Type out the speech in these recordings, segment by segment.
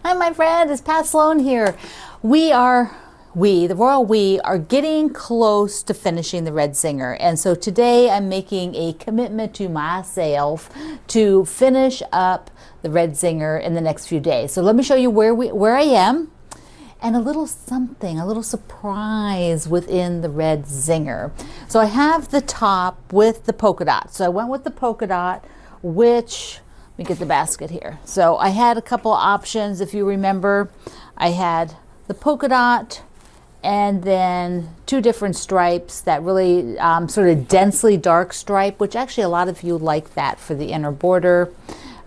Hi, my friend. It's Pat Sloan here. The Royal We are getting close to finishing the red Zinger. And so today I'm making a commitment to myself to finish up the red Zinger in the next few days. So let me show you where I am and a little something, a little surprise within the red Zinger. So I have the top with the polka dot. So I went with the polka dot, which, let me get the basket here. So I had a couple of options. If you remember, I had the polka dot and then two different stripes, that really sort of densely dark stripe, which actually a lot of you like that for the inner border.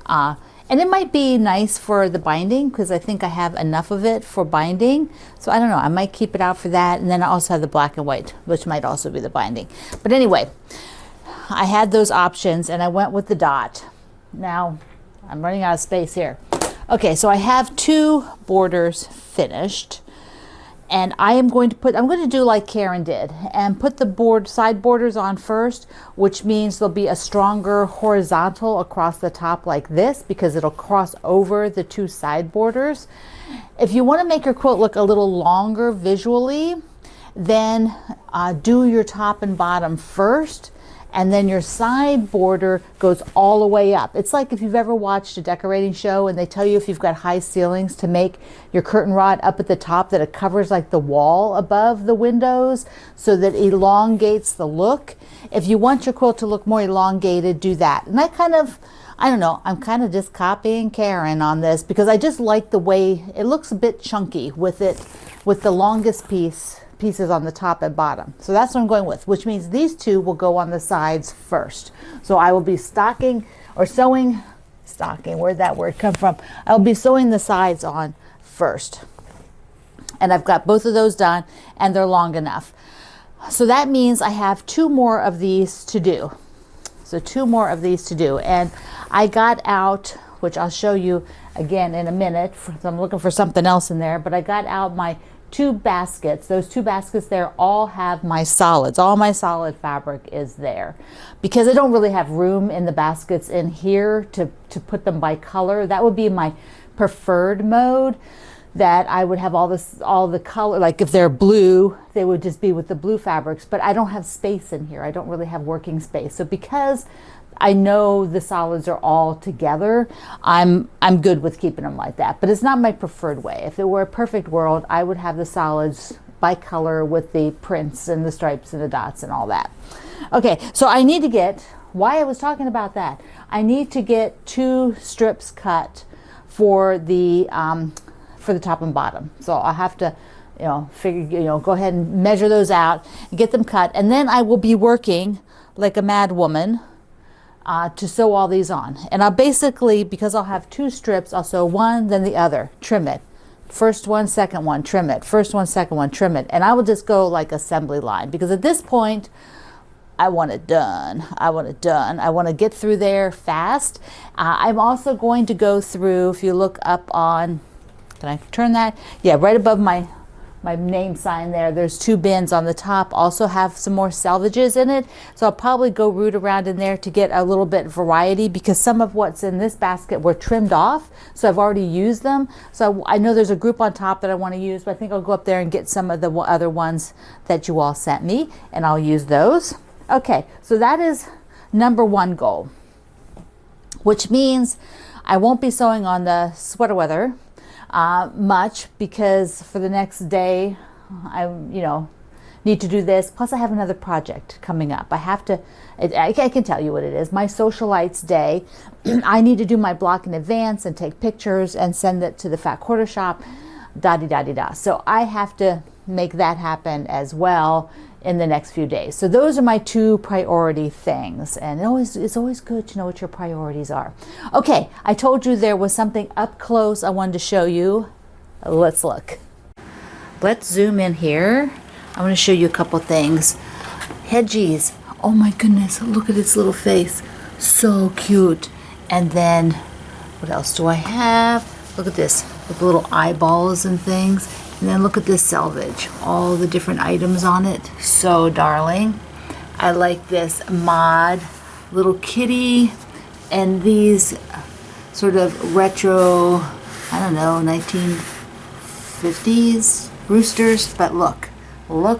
And it might be nice for the binding because I think I have enough of it for binding. So I don't know, I might keep it out for that. And then I also have the black and white, which might also be the binding. But anyway, I had those options and I went with the dot. Now, I'm running out of space here. Okay, so I have two borders finished. And I'm going to do like Karen did and put the side borders on first, which means there'll be a stronger horizontal across the top like this because it'll cross over the two side borders. If you want to make your quilt look a little longer visually, then do your top and bottom first, and then your side border goes all the way up. It's like if you've ever watched a decorating show and they tell you if you've got high ceilings to make your curtain rod up at the top that it covers like the wall above the windows so that it elongates the look. If you want your quilt to look more elongated, do that. And I don't know, I'm kind of just copying Karen on this because I just like the way it looks a bit chunky with the longest pieces on the top and bottom. So that's what I'm going with, which means these two will go on the sides first. So I will be stocking, where'd that word come from? I'll be sewing the sides on first. And I've got both of those done and they're long enough. So that means I have two more of these to do. And I got out, which I'll show you again in a minute, I'm looking for something else in there, but I got out my two baskets. Those two baskets there all have my solids. All my solid fabric is there because I don't really have room in the baskets in here to put them by color. That would be my preferred mode, that I would have all the color, like if they're blue, they would just be with the blue fabrics, but I don't have space in here. I don't really have working space. So because I know the solids are all together, I'm good with keeping them like that, but it's not my preferred way. If it were a perfect world, I would have the solids by color with the prints and the stripes and the dots and all that. Okay, so I need to get, why I was talking about that, I need to get two strips cut for the top and bottom. So I'll have to, go ahead and measure those out and get them cut. And then I will be working like a mad woman to sew all these on. And I'll basically, because I'll have two strips, I'll sew one, then the other, trim it. First one, second one, trim it. First one, second one, trim it. And I will just go like assembly line because at this point, I want it done. I want to get through there fast. I'm also going to go through, if you look up on, can I turn that? Yeah, right above my name sign there, there's two bins on the top, also have some more salvages in it. So I'll probably go root around in there to get a little bit variety because some of what's in this basket were trimmed off. So I've already used them. So I know there's a group on top that I want to use, but I think I'll go up there and get some of the other ones that you all sent me and I'll use those. Okay, so that is number one goal, which means I won't be sewing on the sweater weather much because for the next day I need to do this, plus I have another project coming up. I have to, I can tell you what it is, my socialites day. I need to do my block in advance and take pictures and send it to the Fat Quarter Shop, da-di-da-di-da. So I have to make that happen as well in the next few days. So those are my two priority things, and it's always good to know what your priorities are. Okay, I told you there was something up close I wanted to show you. Let's look. Let's zoom in here. I want to show you a couple things. Hedgies, oh my goodness, look at its little face, so cute. And then what else do I have? Look at this, with little eyeballs and things. And then look at this selvage, all the different items on it, so darling. I like this mod little kitty and these sort of retro I don't know, 1950s roosters. But look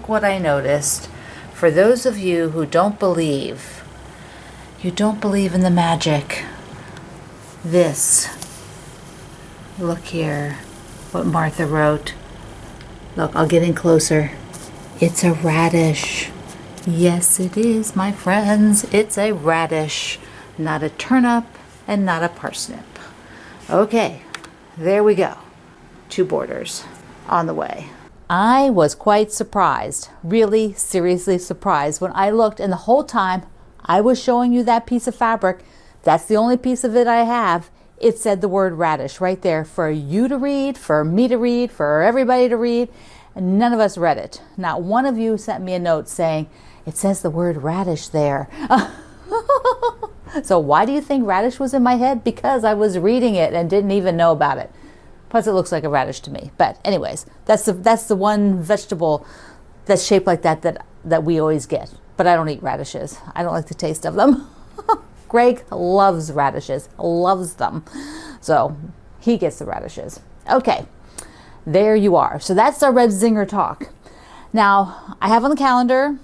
what I noticed. For those of you who don't believe, you don't believe in the magic, this, look here, what Martha wrote. Look, I'll get in closer. It's a radish. Yes, it is, my friends. It's a radish, not a turnip and not a parsnip. Okay, there we go. 2 borders on the way. I was quite surprised, really seriously surprised, when I looked, and the whole time I was showing you that piece of fabric, that's the only piece of it I have, it said the word radish right there for you to read, for me to read, for everybody to read, and none of us read it. Not one of you sent me a note saying, it says the word radish there. So why do you think radish was in my head? Because I was reading it and didn't even know about it. Plus it looks like a radish to me. But anyways, that's the one vegetable that's shaped like that we always get. But I don't eat radishes. I don't like the taste of them. Greg loves radishes, loves them. So he gets the radishes. Okay, there you are. So that's our red Zinger talk. Now, I have on the calendar,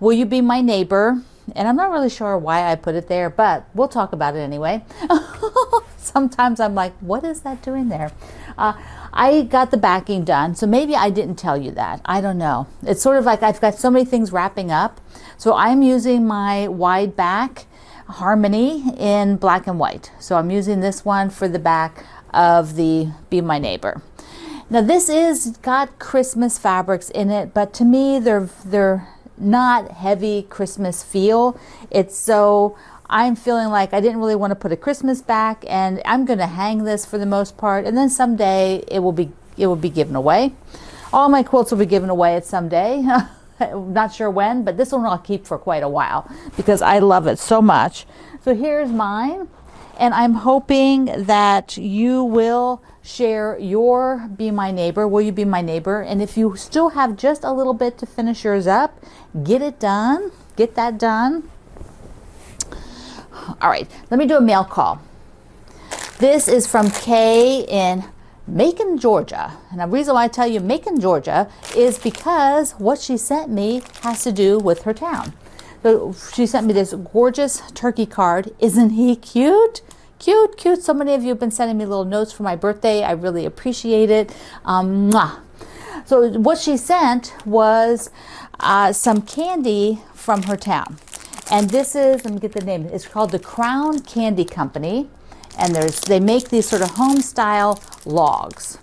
will you be my neighbor? And I'm not really sure why I put it there, but we'll talk about it anyway. Sometimes I'm like, what is that doing there? I got the backing done, so maybe I didn't tell you that. I don't know. It's sort of like I've got so many things wrapping up. So I'm using my wide back Harmony in black and white. So I'm using this one for the back of the Be My Neighbor. Now this is got Christmas fabrics in it, but to me they're not heavy Christmas feel. It's so I'm feeling like I didn't really want to put a Christmas back, and I'm going to hang this for the most part, and then someday it will be given away. All my quilts will be given away at some day. Not sure when, but this one I'll keep for quite a while because I love it so much. So here's mine, and I'm hoping that you will share your Be My Neighbor. Will you be my neighbor? And if you still have just a little bit to finish yours up, get it done. Get that done. All right, let me do a mail call. This is from Kay in Macon, Georgia. And the reason why I tell you Macon, Georgia is because what she sent me has to do with her town. So she sent me this gorgeous turkey card. Isn't he cute? Cute, cute. So many of you have been sending me little notes for my birthday. I really appreciate it. Mwah. So what she sent was some candy from her town. And this is, let me get the name, it's called the Crown Candy Company. And they make these sort of home style logs.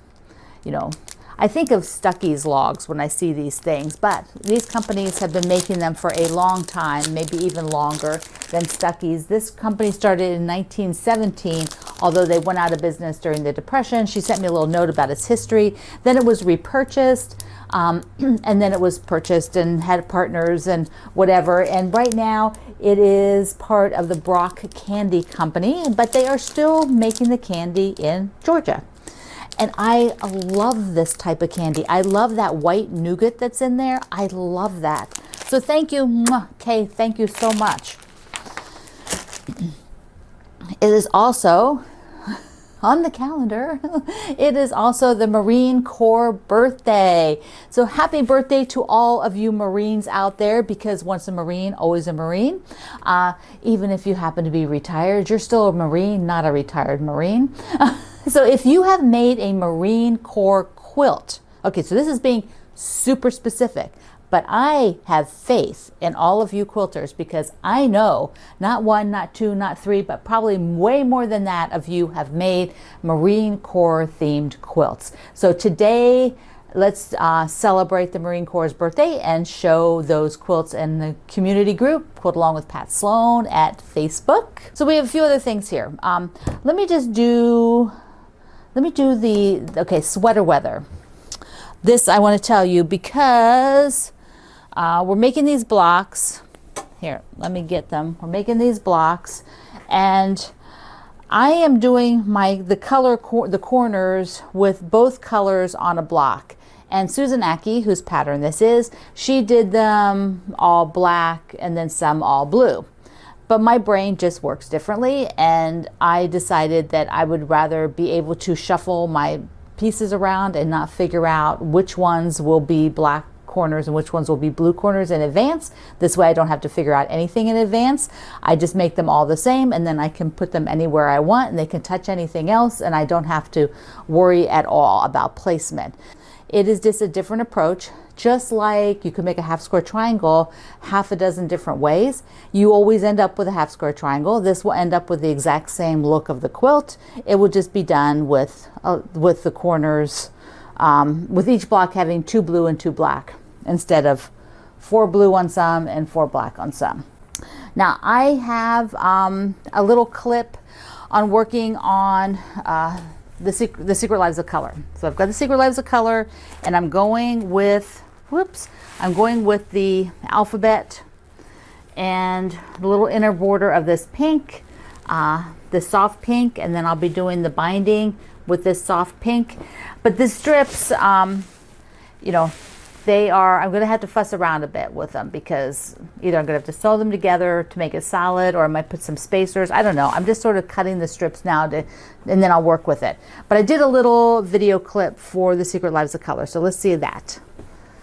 You know, I think of Stuckey's logs when I see these things, but these companies have been making them for a long time, maybe even longer than Stuckey's. This company started in 1917, although they went out of business during the Depression. She sent me a little note about its history. Then it was repurchased, and then it was purchased and had partners and whatever. And right now it is part of the Brock Candy Company, but they are still making the candy in Georgia. And I love this type of candy. I love that white nougat that's in there. I love that. So thank you, Kay. Thank you so much. It is also on the calendar. It is also the Marine Corps birthday. So happy birthday to all of you Marines out there, because once a Marine, always a Marine. Even if you happen to be retired, you're still a Marine, not a retired Marine. So if you have made a Marine Corps quilt, okay, so this is being super specific, but I have faith in all of you quilters, because I know not one, not two, not three, but probably way more than that of you have made Marine Corps themed quilts. So today, let's celebrate the Marine Corps' birthday and show those quilts in the community group, Quilt Along with Pat Sloan at Facebook. So we have a few other things here. Let me do sweater weather. This I want to tell you because we're making these blocks. Here, let me get them. We're making these blocks, and I am doing the corners with both colors on a block. And Susan Aki, whose pattern this is, she did them all black and then some all blue. But my brain just works differently, and I decided that I would rather be able to shuffle my pieces around and not figure out which ones will be black corners and which ones will be blue corners in advance. This way I don't have to figure out anything in advance. I just make them all the same, and then I can put them anywhere I want, and they can touch anything else, and I don't have to worry at all about placement. It is just a different approach. Just like you could make a half square triangle half a dozen different ways, you always end up with a half square triangle. This will end up with the exact same look of the quilt. It will just be done with the corners, with each block having 2 blue and 2 black instead of 4 blue on some and 4 black on some. Now I have a little clip on working on the Secret Lives of Color. So I've got the Secret Lives of Color, and I'm going with, I'm going with the alphabet and the little inner border of this pink, this soft pink, and then I'll be doing the binding with this soft pink. But the strips, you know, I'm going to have to fuss around a bit with them, because either I'm going to have to sew them together to make it solid, or I might put some spacers. I don't know. I'm just sort of cutting the strips now and then I'll work with it. But I did a little video clip for the Secret Lives of Color, so let's see that.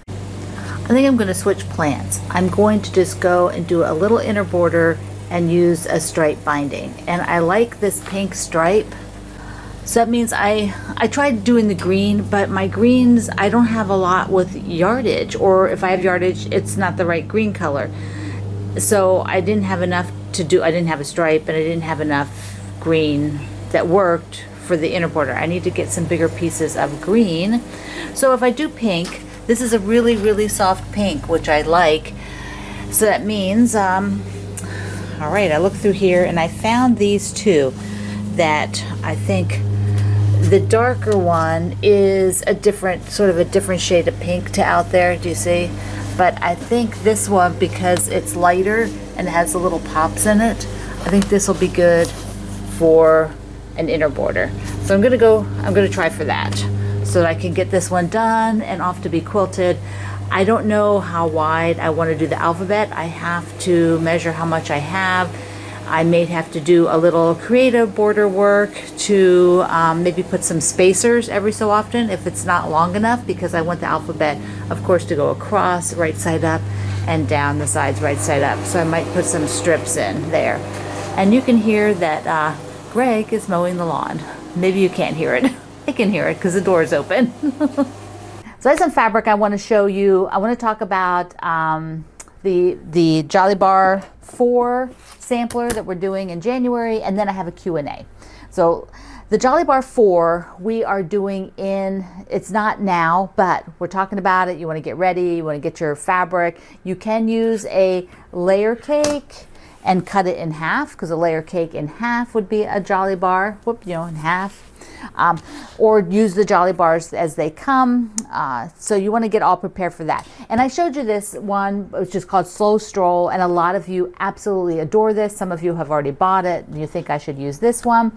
I think I'm going to switch plans. I'm going to just go and do a little inner border and use a stripe binding. And I like this pink stripe. So that means I tried doing the green, but my greens, I don't have a lot with yardage, or if I have yardage, it's not the right green color. So I didn't have enough to do, I didn't have a stripe, and I didn't have enough green that worked for the inner border. I need to get some bigger pieces of green. So if I do pink, this is a really, really soft pink, which I like. So that means, all right, I looked through here and I found these two that I think the darker one is a different, sort of a different shade of pink to out there, do you see? But I think this one, because it's lighter and has the little pops in it, I think this will be good for an inner border. So I'm gonna try for that, so that I can get this one done and off to be quilted. I don't know how wide I want to do the alphabet. I have to measure how much I have. I may have to do a little creative border work to maybe put some spacers every so often if it's not long enough, because I want the alphabet, of course, to go across right side up and down the sides right side up. So I might put some strips in there. And you can hear that Greg is mowing the lawn. Maybe you can't hear it. I can hear it because the door is open. So I have some fabric I want to show you. I want to talk about the Jolly Bar 4 sampler that we're doing in January, and then I have a Q&A. So the Jolly Bar 4 we are doing it's not now, but we're talking about it. You want to get ready, you want to get your fabric. You can use a layer cake and cut it in half, because a layer cake in half would be a Jolly Bar, in half. Or use the Jolly Bars as they come. So you want to get all prepared for that. And I showed you this one, which is called Slow Stroll, and a lot of you absolutely adore this. Some of you have already bought it. You think I should use this one.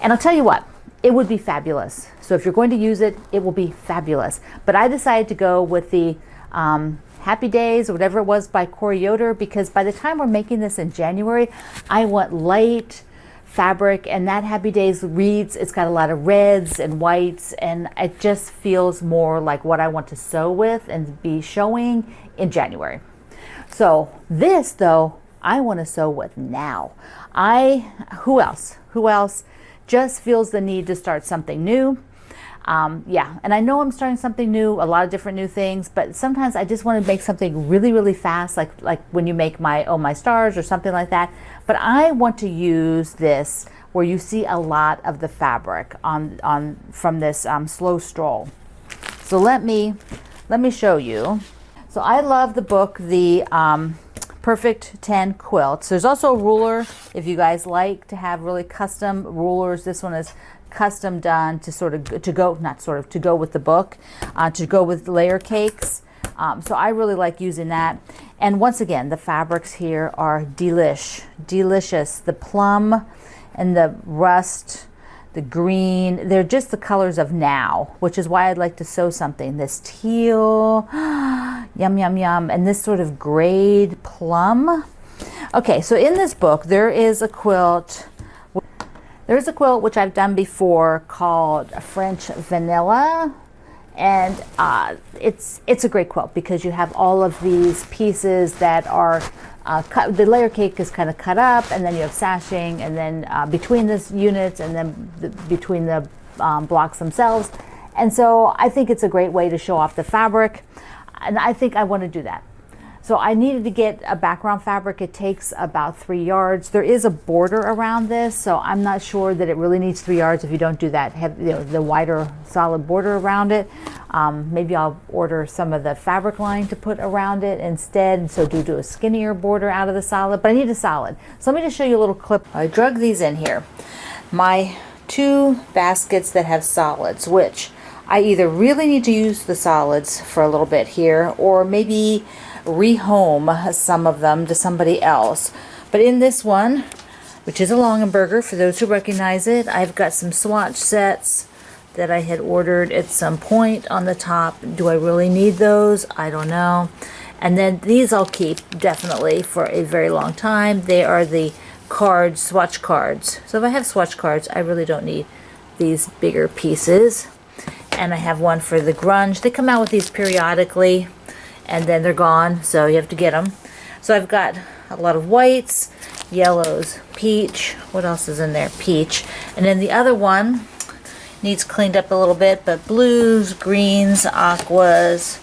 And I'll tell you what, it would be fabulous. So if you're going to use it, it will be fabulous. But I decided to go with the Happy Days, or whatever it was, by Corey Yoder, because by the time we're making this in January, I want light fabric, and that Happy Days reads, it's got a lot of reds and whites, and it just feels more like what I want to sew with and be showing in January. So this, though, I want to sew with now. Who else just feels the need to start something new? Yeah, and I know I'm starting something new, a lot of different new things, but sometimes I just want to make something really, really fast, like when you make my Oh My Stars or something like that. But I want to use this where you see a lot of the fabric from this Slow Stroll. So let me show you. So I love the book, the Perfect 10 Quilts. There's also a ruler if you guys like to have really custom rulers. This one is custom done to go with the book, to go with layer cakes. So I really like using that. And once again, the fabrics here are delicious. The plum and the rust, the green, they're just the colors of now, which is why I'd like to sew something. This teal, yum, yum, yum, and this sort of grayed plum. Okay, so in this book, there is a quilt. There's a quilt which I've done before called French Vanilla. And it's a great quilt because you have all of these pieces that are cut. The layer cake is kind of cut up, and then you have sashing, and then between the units, and then between the blocks themselves. And so I think it's a great way to show off the fabric, and I think I want to do that. So I needed to get a background fabric. It takes about 3 yards. There is a border around this, so I'm not sure that it really needs 3 yards if you don't do that, have, you know, the wider solid border around it. Maybe I'll order some of the fabric line to put around it instead, so do a skinnier border out of the solid, but I need a solid. So let me just show you a little clip. I drug these in here. My 2 baskets that have solids, which I either really need to use the solids for a little bit here, or maybe rehome some of them to somebody else. But in this one, which is a Longenberger, for those who recognize it, I've got some swatch sets that I had ordered at some point on the top. Do I really need those? I don't know. And then these I'll keep definitely for a very long time. They are the cards, swatch cards. So if I have swatch cards, I really don't need these bigger pieces. And I have one for the grunge. They come out with these periodically, and then they're gone, so you have to get them. So I've got a lot of whites, yellows, peach. What else is in there? Peach. And then the other one needs cleaned up a little bit, but blues, greens, aquas,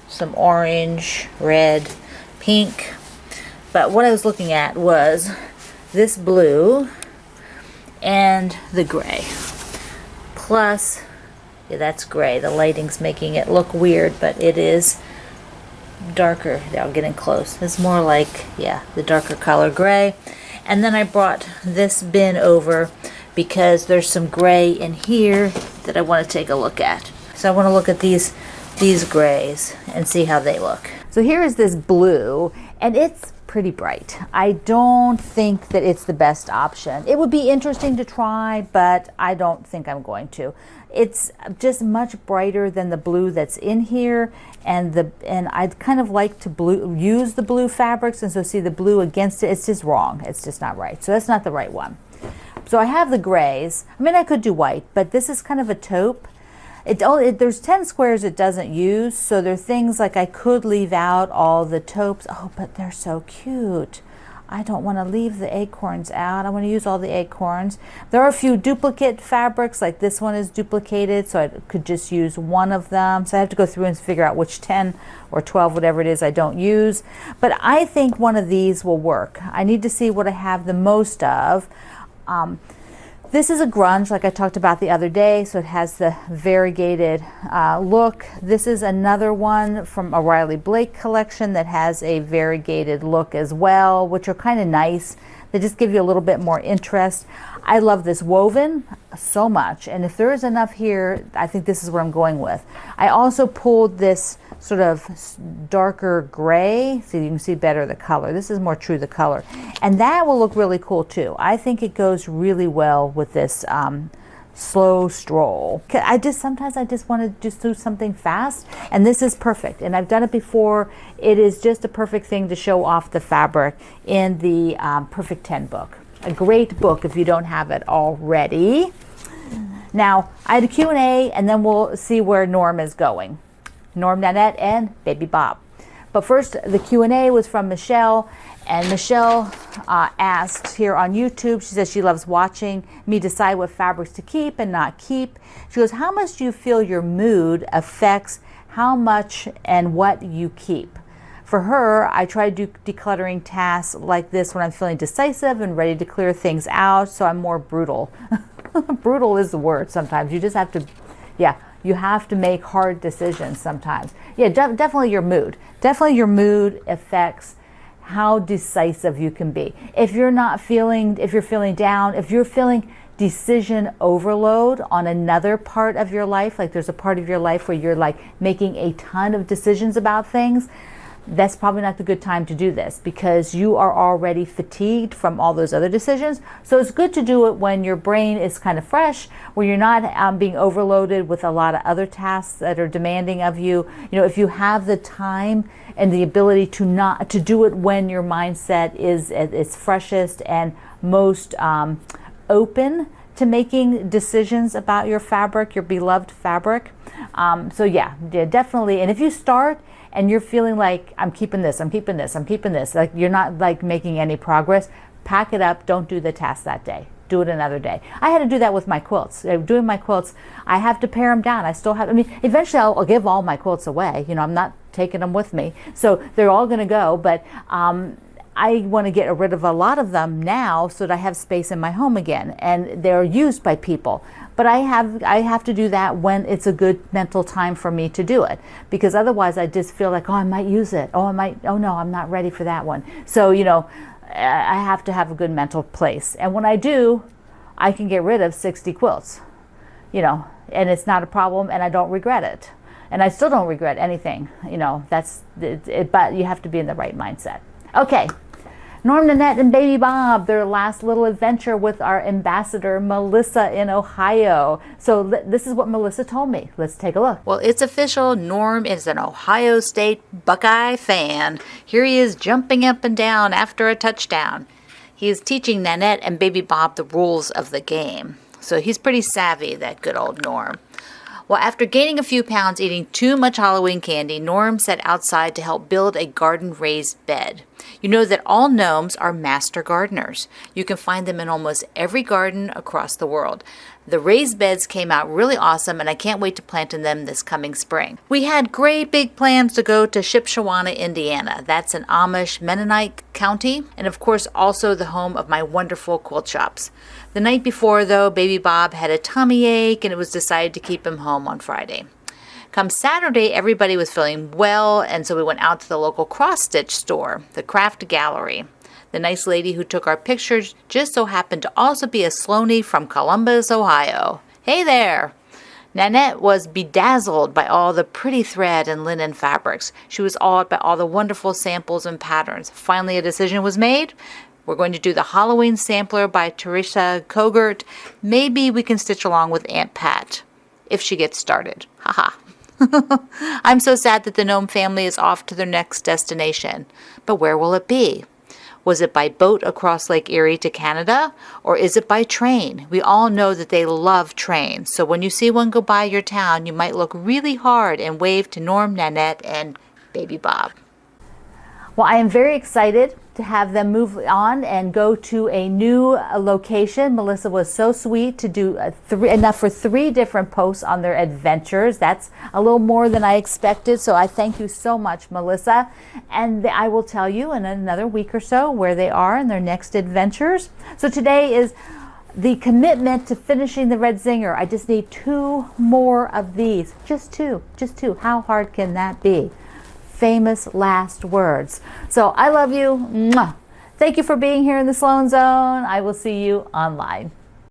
some orange, red, pink. But what I was looking at was this blue and the gray. Plus, yeah, that's gray. The lighting's making it look weird, but it is darker. I'll get in close. It's more like, yeah, the darker color gray. And then I brought this bin over because there's some gray in here that I want to take a look at. So I want to look at these grays and see how they look. So here is this blue, and it's pretty bright. I don't think that it's the best option. It would be interesting to try, but I don't think I'm going to. It's just much brighter than the blue that's in here, and I'd kind of like to use the blue fabrics, and so see the blue against it. It's just wrong. It's just not right. So that's not the right one. So I have the grays. I mean, I could do white, but this is kind of a taupe. There's 10 squares it doesn't use, so there are things like I could leave out all the taupes. Oh, but they're so cute. I don't want to leave the acorns out. I want to use all the acorns. There are a few duplicate fabrics, like this one is duplicated, so I could just use one of them. So I have to go through and figure out which 10 or 12, whatever it is, I don't use. But I think one of these will work. I need to see what I have the most of. This is a grunge, like I talked about the other day, so it has the variegated look. This is another one from a Riley Blake collection that has a variegated look as well, which are kind of nice. They just give you a little bit more interest. I love this woven so much, and if there is enough here, I think this is what I'm going with. I also pulled this sort of darker gray, so you can see better the color. This is more true the color, and that will look really cool too. I think it goes really well with this slow stroll. Sometimes I just want to just do something fast, and this is perfect, and I've done it before. It is just a perfect thing to show off the fabric in the Perfect 10 book. A great book if you don't have it already. Now, I had a Q&A, and then we'll see where Norm is going. Norm, Nanette, and Baby Bob. But first, the Q&A was from Michelle, and Michelle asked here on YouTube, she says she loves watching me decide what fabrics to keep and not keep. She goes, how much do you feel your mood affects how much and what you keep? For her, I try to do decluttering tasks like this when I'm feeling decisive and ready to clear things out, so I'm more brutal. Brutal is the word sometimes. You just have to, yeah, you have to make hard decisions sometimes. Yeah, definitely your mood. Definitely your mood affects how decisive you can be. If you're feeling down, if you're feeling decision overload on another part of your life, like there's a part of your life where you're like making a ton of decisions about things, that's probably not the good time to do this because you are already fatigued from all those other decisions. So it's good to do it when your brain is kind of fresh, where you're not being overloaded with a lot of other tasks that are demanding of you. You know, if you have the time and the ability to do it when your mindset is at its freshest and most open to making decisions about your fabric, your beloved fabric. So yeah, definitely. And if you start and you're feeling like I'm keeping this, like you're not like making any progress, pack it up. Don't do the task that day. Do it another day. I had to do that with my quilts. Doing my quilts, I have to pare them down. I still have, I mean, eventually I'll give all my quilts away. You know, I'm not taking them with me. So they're all going to go, but I want to get rid of a lot of them now so that I have space in my home again, and they're used by people. But I have to do that when it's a good mental time for me to do it, because otherwise I just feel like, oh, I might use it. Oh, no, I'm not ready for that one. So, you know, I have to have a good mental place. And when I do, I can get rid of 60 quilts, you know, and it's not a problem, and I don't regret it. And I still don't regret anything, you know, but you have to be in the right mindset. Okay. Norm, Nanette, and Baby Bob, their last little adventure with our ambassador, Melissa, in Ohio. So this is what Melissa told me. Let's take a look. Well, it's official. Norm is an Ohio State Buckeye fan. Here he is jumping up and down after a touchdown. He is teaching Nanette and Baby Bob the rules of the game. So he's pretty savvy, that good old Norm. Well, after gaining a few pounds eating too much Halloween candy, Norm set outside to help build a garden raised bed. You know that all gnomes are master gardeners. You can find them in almost every garden across the world. The raised beds came out really awesome, and I can't wait to plant in them this coming spring. We had great big plans to go to Shipshewana, Indiana. That's in Amish Mennonite County, and of course also the home of my wonderful quilt shops. The night before, though, Baby Bob had a tummy ache, and it was decided to keep him home on Friday. Come Saturday, everybody was feeling well, and so we went out to the local cross-stitch store, the Craft Gallery. The nice lady who took our pictures just so happened to also be a Sloaney from Columbus, Ohio. Hey there! Nanette was bedazzled by all the pretty thread and linen fabrics. She was awed by all the wonderful samples and patterns. Finally, a decision was made. We're going to do the Halloween sampler by Teresa Kogert. Maybe we can stitch along with Aunt Pat, if she gets started. Haha. I'm so sad that the gnome family is off to their next destination. But where will it be? Was it by boat across Lake Erie to Canada? Or is it by train? We all know that they love trains. So when you see one go by your town, you might look really hard and wave to Norm, Nanette, and Baby Bob. Well, I am very excited to have them move on and go to a new location. Melissa was so sweet to do enough for 3 different posts on their adventures. That's a little more than I expected, so I thank you so much, Melissa. And I will tell you in another week or so where they are in their next adventures. So today is the commitment to finishing the red Zinger. I just need 2 more of these. Just two. How hard can that be? Famous last words. So I love you. Mwah. Thank you for being here in the Sloan Zone. I will see you online.